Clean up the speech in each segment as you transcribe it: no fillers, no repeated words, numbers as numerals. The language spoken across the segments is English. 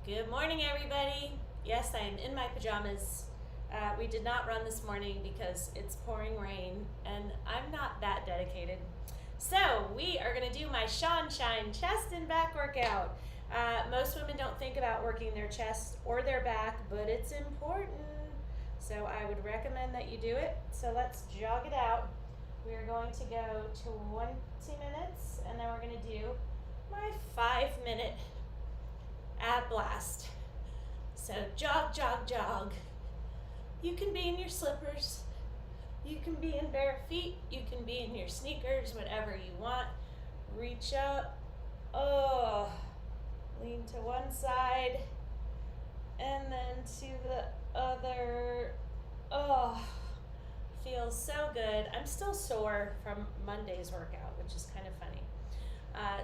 Good morning, everybody. Yes, I am in my pajamas. We did not run this morning because it's pouring rain and I'm not that dedicated. So we are gonna do my Shine chest and back workout. Most women don't think about working their chest or their back, but it's important. So I would recommend that you do it. So let's jog it out. We are going to go 20 minutes and then we're gonna do my 5-minute ab blast. So jog, jog, jog. You can be in your slippers. You can be in bare feet. You can be in your sneakers, whatever you want. Reach up. Oh, lean to one side and then to the other. Oh, feels so good. I'm still sore from Monday's workout, which is kind of funny.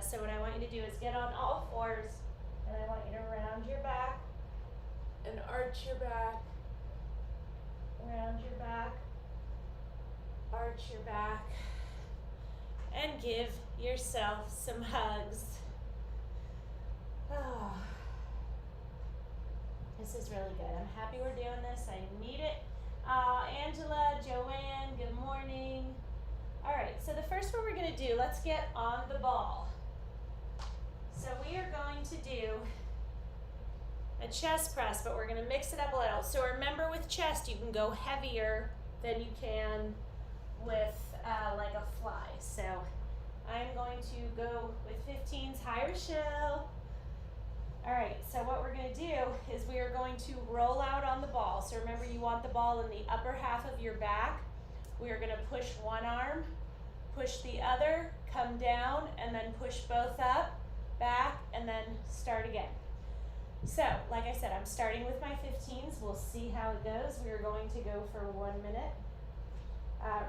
So what I want you to do is get on all fours. And I want you to round your back and arch your back, round your back, arch your back, and give yourself some hugs. Oh, this is really good. I'm happy we're doing this. I need it. Angela, Joanne, good morning. All right, so the first one we're going to do, let's get on the ball. So we are going to do a chest press, but we're going to mix it up a little. So remember, with chest, you can go heavier than you can with like a fly. So I'm going to go with 15s, high Rochelle. All right, so what we're going to do is we are going to roll out on the ball. So remember, you want the ball in the upper half of your back. We are going to push one arm, push the other, come down, and then push both up, back, and then start again. So, like I said, I'm starting with my 15s. We'll see how it goes. We are going to go for 1 minute.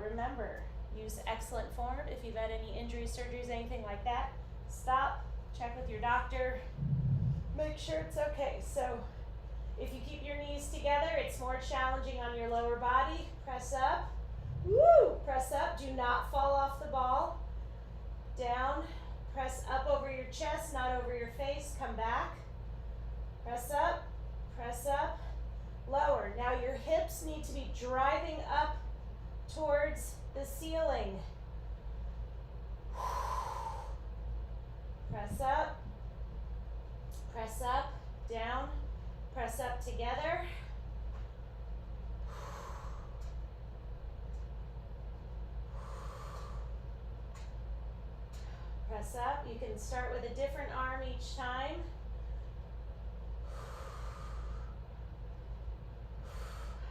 Remember, use excellent form. If you've had any injuries, surgeries, anything like that, stop, check with your doctor, make sure it's okay. So, if you keep your knees together, it's more challenging on your lower body. Press up. Woo! Press up. Do not fall off the ball. Down. Press up over your chest, not over your face. Come back. Press up, lower. Now your hips need to be driving up towards the ceiling. Press up, down, press up together. Press up. You can start with a different arm each time.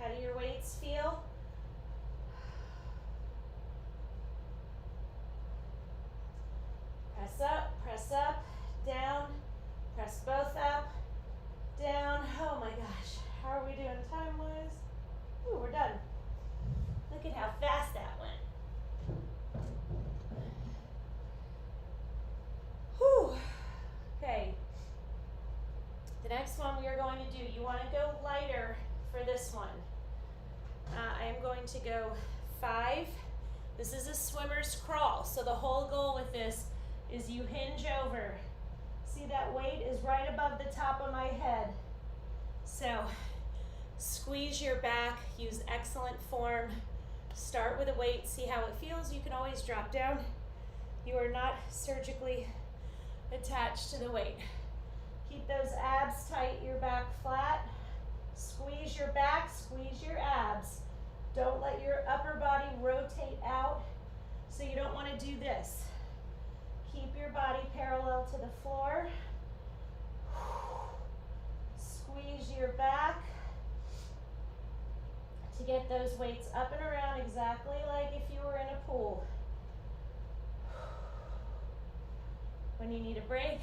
How do your weights feel? Press up, down, press both up, down. Oh my gosh, how are we doing time-wise? Ooh, we're done. Look at how fast that went. Whew. Okay. The next one we are going to do, you want to go lighter for this one. I am going to go 5. This is a swimmer's crawl. So the whole goal with this is you hinge over. See, that weight is right above the top of my head. So squeeze your back, use excellent form. Start with a weight, see how it feels. You can always drop down. You are not surgically attached to the weight. Keep those abs tight, your back flat. Squeeze your back, squeeze your abs. Don't let your upper body rotate out, so you don't want to do this. Keep your body parallel to the floor. Squeeze your back to get those weights up and around exactly like if you were in a pool. When you need a break,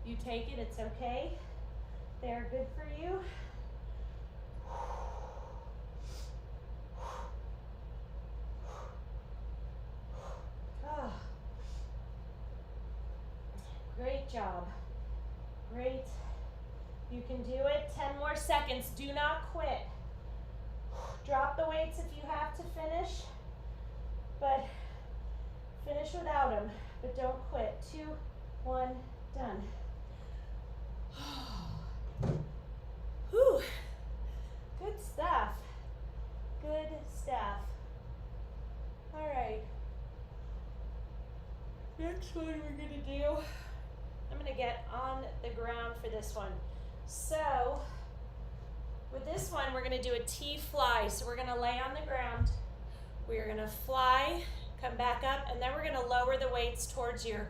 you take it, it's okay. They're good for you. Oh. Great job. Great. You can do it. 10 more seconds. Do not quit. Drop the weights if you have to finish, but finish without them. But don't quit. 2, 1, done. Good stuff. All right. Next one we're gonna do, I'm gonna get on the ground for this one. So, with this one, we're gonna do a T fly. So we're gonna lay on the ground. We're gonna fly, come back up, and then we're gonna lower the weights towards your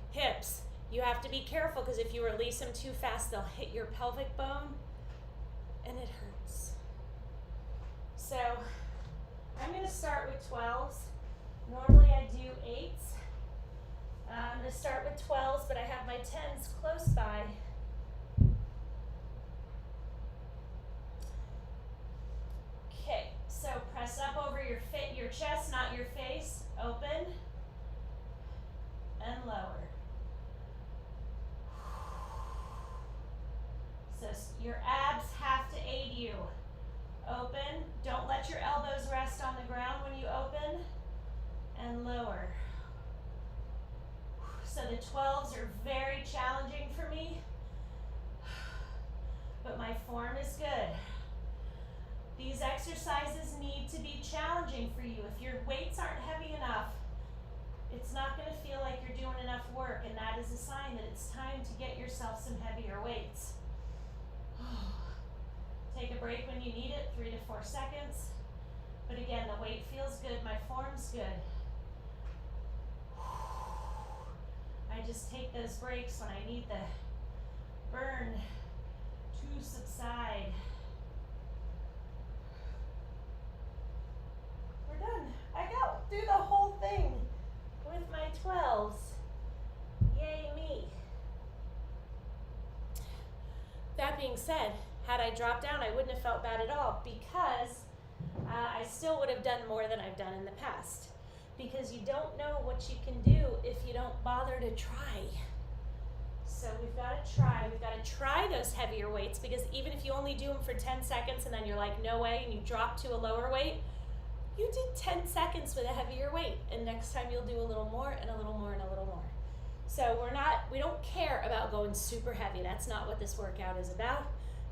hips. You have to be careful because if you release them too fast, they'll hit your pelvic bone and it hurts. So I'm gonna start with 12s. Normally I do 8s. I'm gonna start with 12s, but I have my 10s close by. Okay, so press up over your chest, not your face. Open and lower. So your abs have to aid you. Open, don't let your elbows rest on the ground when you open, and lower. So the 12s are very challenging for me, but my form is good. These exercises need to be challenging for you. If your weights aren't heavy enough, it's not going to feel like you're doing enough work, and that is a sign that it's time to get yourself some heavier weights. Take a break when you need it, 3 to 4 seconds. But again, the weight feels good, my form's good. I just take those breaks when I need the burn to subside. We're done. I got through the whole thing with my 12s. Yay me. That being said, had I dropped down, I wouldn't have felt bad at all because I still would have done more than I've done in the past. Because you don't know what you can do if you don't bother to try. So we've got to try. We've got to try those heavier weights because even if you only do them for 10 seconds and then you're like, no way, and you drop to a lower weight, you did 10 seconds with a heavier weight. And next time you'll do a little more and a little more and a little more. So we don't care about going super heavy. That's not what this workout is about.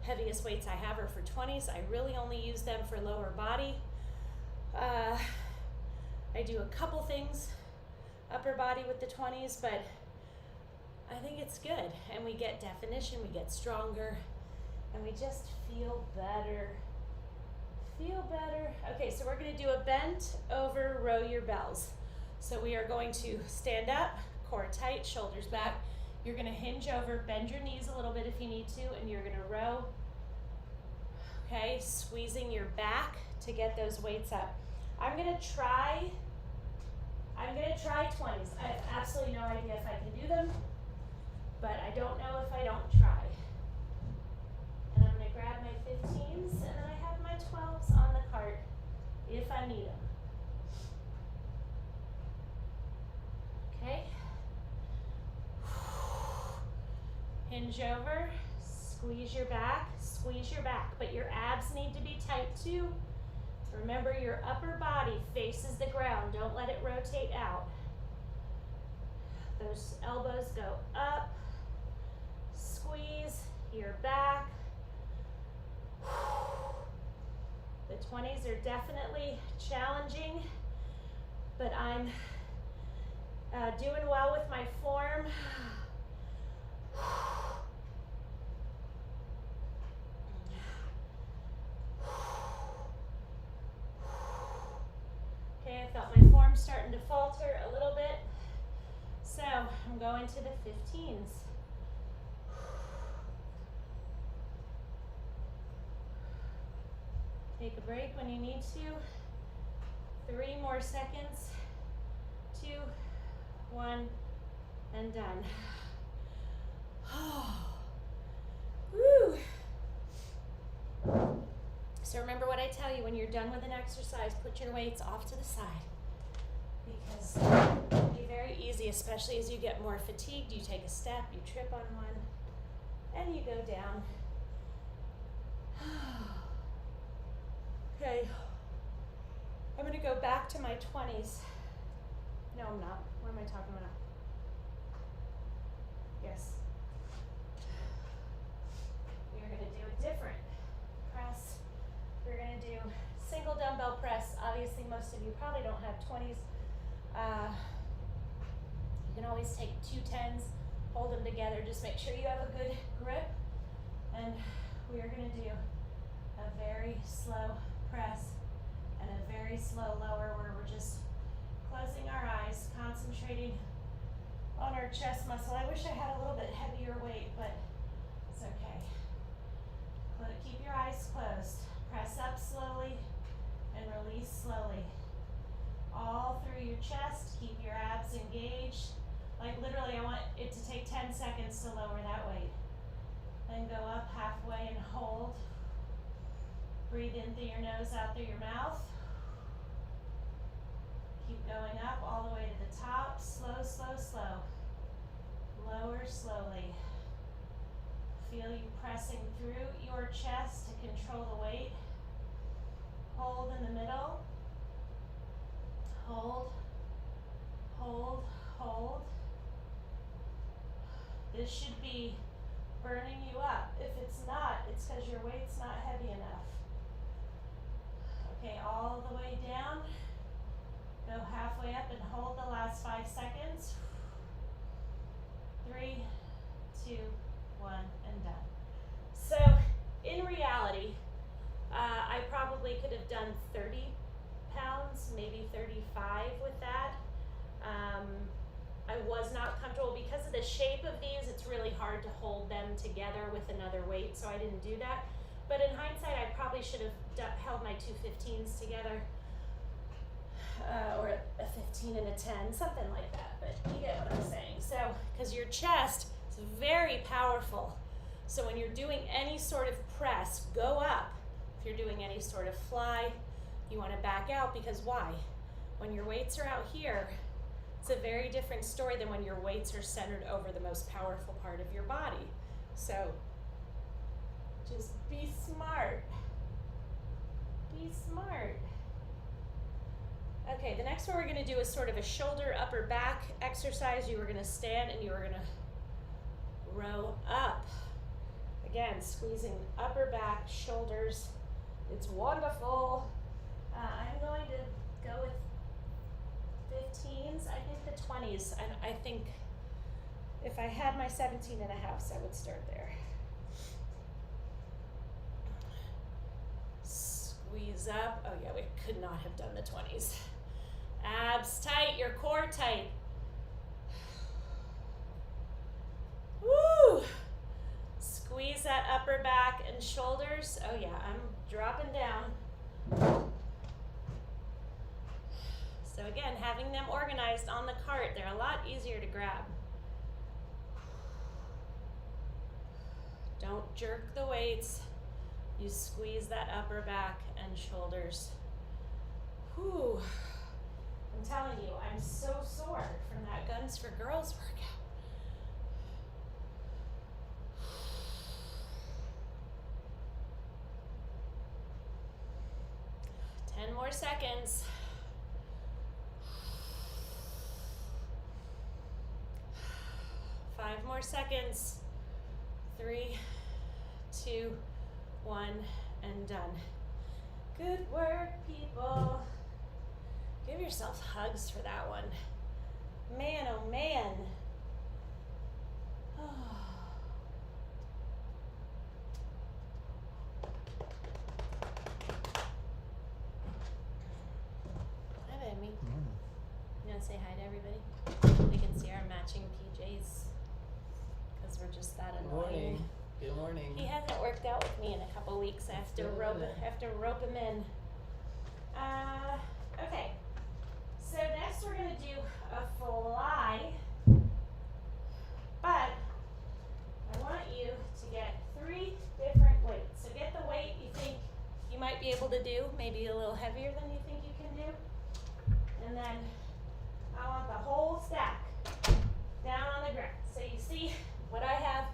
Heaviest weights I have are for 20s. I really only use them for lower body. I do a couple things upper body with the 20s, but I think it's good. And we get definition, we get stronger, and we just feel better. Feel better. Okay, so we're gonna do a bent over row your bells. So we are going to stand up, core tight, shoulders back. You're gonna hinge over, bend your knees a little bit if you need to, and you're gonna row. Okay, squeezing your back to get those weights up. I'm gonna try 20s. I have absolutely no idea if I can do them, but I don't know if I don't try. And I'm gonna grab my 15s, and then I have my 12s on the cart if I need them. Okay. Hinge over, squeeze your back, but your abs need to be tight too. Remember, your upper body faces the ground. Don't let it rotate out. Those elbows go up, squeeze your back. The 20s are definitely challenging, but I'm doing well with my form. Okay, I felt my form starting to falter a little bit. So I'm going to the 15s. Take a break when you need to. 3 more seconds. 2, 1, and done. Woo. So remember what I tell you, when you're done with an exercise, put your weights off to the side, because it'll be very easy, especially as you get more fatigued. You take a step, you trip on one, and you go down. Okay, I'm gonna go back to my 20s. No, I'm not. What am I talking about? Yes. We're gonna do a different press. We're gonna do single dumbbell press. most of you probably don't have 20s. You can always take 2 10s, hold them together. Just make sure you have a good grip. And we are going to do a very slow press and a very slow lower where we're just closing our eyes, concentrating on our chest muscle. I wish I had a little bit heavier weight, but it's okay. Keep your eyes closed. Press up slowly and release slowly. All through your chest. Keep your abs engaged. Like literally, I want it to take 10 seconds to lower that weight. Then go up halfway and hold. Breathe in through your nose, out through your mouth. Keep going up all the way to the top. Slow, slow, slow. Lower slowly. Feel you pressing through your chest to control the weight. Hold in the middle. Hold, hold, hold. This should be burning you up. If it's not, it's because your weight's not heavy enough. Okay, all the way down. Go halfway up and hold the last 5 seconds. 3, 2, 1, and done. So, in reality, I probably could have done 30 pounds, maybe 35 with that. I was not comfortable because of the shape of these. It's really hard to hold them together with another weight, so I didn't do that. But in hindsight, I probably should have held my 2 15s together, or a 15 and a 10, something like that. But you get what I'm saying. So, because your chest is very powerful. So when you're doing any sort of press, go up. If you're doing any sort of fly, you want to back out, because why? When your weights are out here, it's a very different story than when your weights are centered over the most powerful part of your body. So just be smart. Be smart. Okay, the next one we're going to do is sort of a shoulder, upper back exercise. You are going to stand and you are going to row up. Again, squeezing upper back, shoulders. It's wonderful. I'm going to go with 15s. I think the 20s. I think if I had my 17 in a house, I would start there. Squeeze up. Oh yeah, we could not have done the 20s. Abs tight, your core tight. Woo! Squeeze that upper back and shoulders. Oh yeah, I'm dropping down. So again, having them organized on the cart, they're a lot easier to grab. Don't jerk the weights. You squeeze that upper back and shoulders. Whew. I'm telling you, I'm so sore from that Guns for Girls workout. Ten more seconds. Five more seconds. 3, 2, 1, and done. Good work, people. Give yourself hugs for that one. Man, oh man. Hi, baby. You want to say hi to everybody? They can see our matching PJs because we're just that annoying. Good morning. Good morning. He hasn't worked out with me in a couple weeks. I have to rope him in. Okay. So next we're going to do a fly, but I want you to get 3 different weights. So get the weight you think you might be able to do, maybe a little heavier than you think you can do. And then I want the whole stack down on the ground. So you see what I have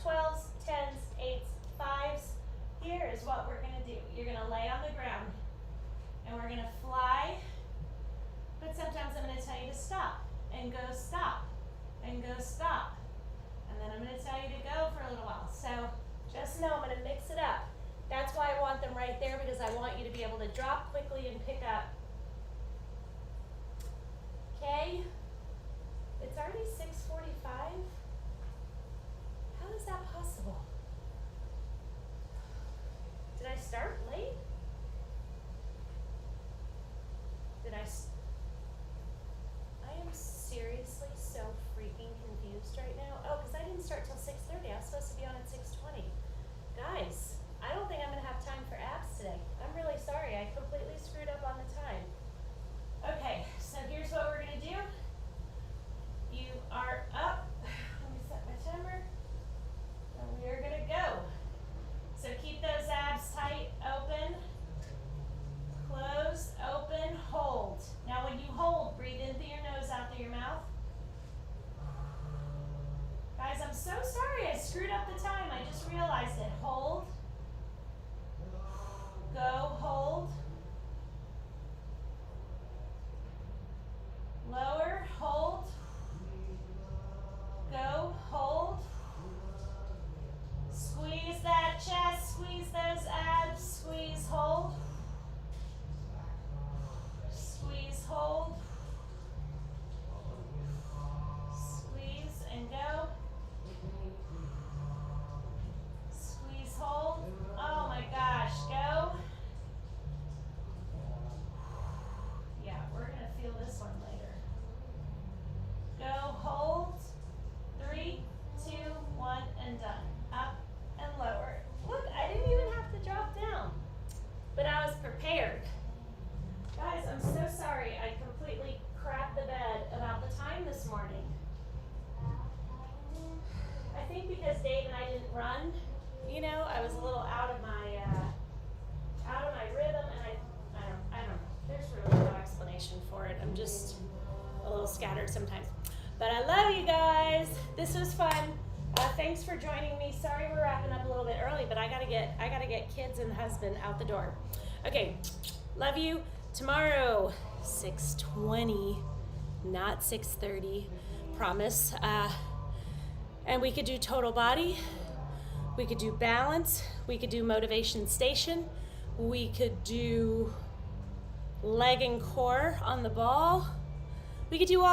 12s, 10s, 8s, 5s. Here is what we're going to do. You're going to lay on the ground and we're going to fly. But sometimes I'm going to tell you to stop and go stop and go stop. And then I'm going to tell you to go for a little while. So just know I'm going to mix it up. That's why I want them right there, because I want you to be able to drop quickly and pick up Okay? It's already 6:45. How is that possible? Did I start late? I am seriously so freaking confused right now. Oh, because I didn't start till 6:30. I was supposed to be on at 6:20. Guys, I don't think I'm going to have time for abs today. I'm really sorry. I completely screwed up on the time. Okay, so here's what we're going to do. You are up. Let me set my timer. And we are going to go. So keep those abs tight, open, close, open, hold. Now when you hold, breathe in through your nose, out through your mouth. Guys, I'm so sorry I screwed up the time. I just realized it. Hold. Go, hold. Lower, hold. Go, hold. Squeeze that chest, squeeze those abs, squeeze, hold. Squeeze, hold. Squeeze and go. Squeeze, hold. Oh my gosh, go. Yeah, we're gonna feel this one later. Go, hold. 3, 2, 1, and done. Up and lower. Look, I didn't even have to drop down, but I was prepared. Guys, I'm so sorry I completely crapped the bed about the time this morning. I think because Dave and I didn't run, you know, I was a little out of my rhythm, and I don't know. There's really no explanation for it. I'm just a little scattered sometimes. But I love you guys. This was fun. Thanks for joining me. Sorry we're wrapping up a little bit early, but I gotta get kids and husband out the door. Okay, love you. Tomorrow, 6:20, not 6:30. Promise. And we could do total body. We could do balance. We could do motivation station. We could do leg and core on the ball. We could do all